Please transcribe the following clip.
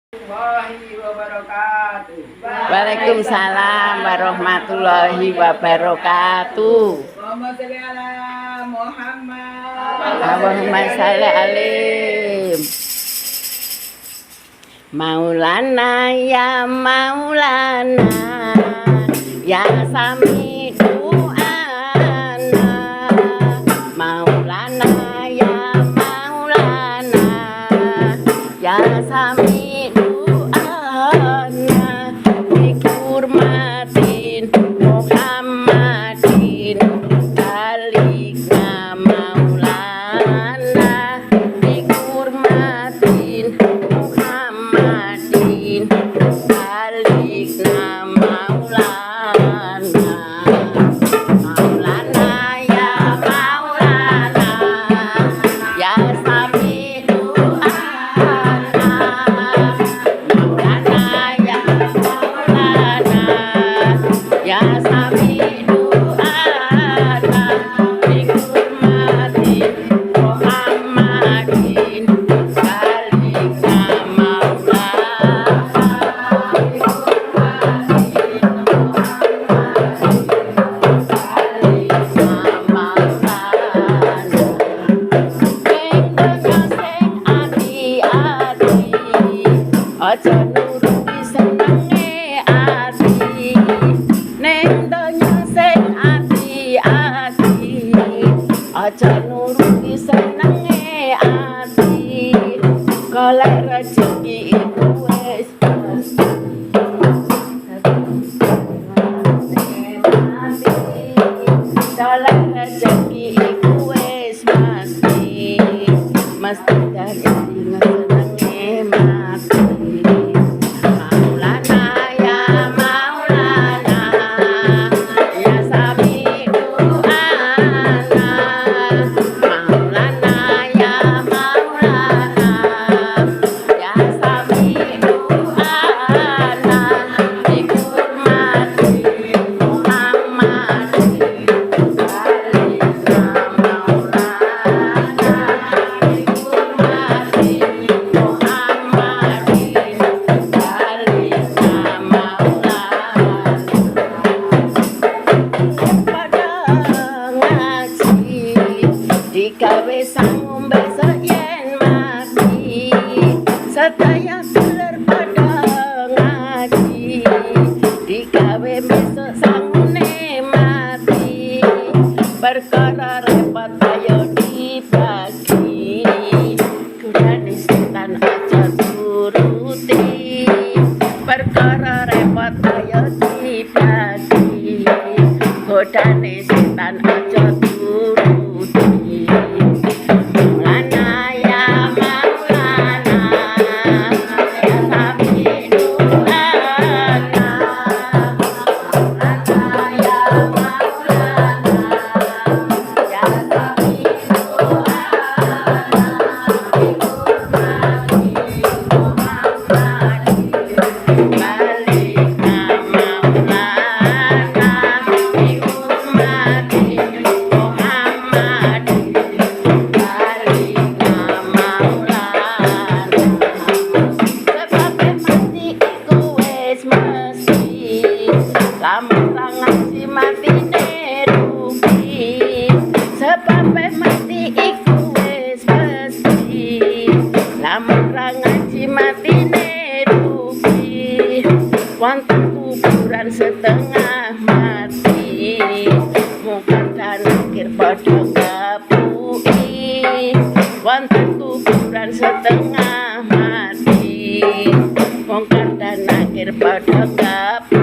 Waalaikumsalam warahmatullahi wabarakatuh. Allahumma shalli alaihi. Maulana ya Maulana ya Sami du'ana. Maulana ya Maulana ya Sami du'ana. Bikurmatin Muhammadin balikna Maulana. Bikurmatin Muhammadin balikna Maulana. Maulana ya Maulana ya Sami du'ana. Maulana ya Maulana ya Sami du'ana. Bikurmatin Muhammadin balikna aja nuruti senenge ati, ning donya sing ati-ati. Aja nuruti senenge ati, golek rezeki iku wis golek rezeki iku wis mesti dari senenge mati. Maulana ya Maulana ya Sami du'ana. Maulana ya Maulana ya Sami du'ana. Bikurmati Muhammadin balikna Maulana. Bikurmati Muhammadin balikna Maulana. Pada ngaji digawe sangu besok yen mati. Sedaya gelar pada ngaji digawe besok sangune mati. Perkara repot ayo dibagi, godane setan aja turuti. Perkara repot ayo dibagi, godane setan aja turuti. Maulana ya Maulana ya Sami du'ana. Maulana ya Maulana ya Sami du'ana. Bikurmati Muhammadin balikna Maulana. Bikurmati Muhammadin balikna Maulana. Sebab mati iku wis mesti, lamun ra ngaji matine rugi. Sebab mati iku wis mesti, lamun ra ngaji matine rugi. Wonten kuburan setengah mati, muka dan akhir padha kapuki. Wonten kuburan setengah mati, muka dan akhir padha kapuki.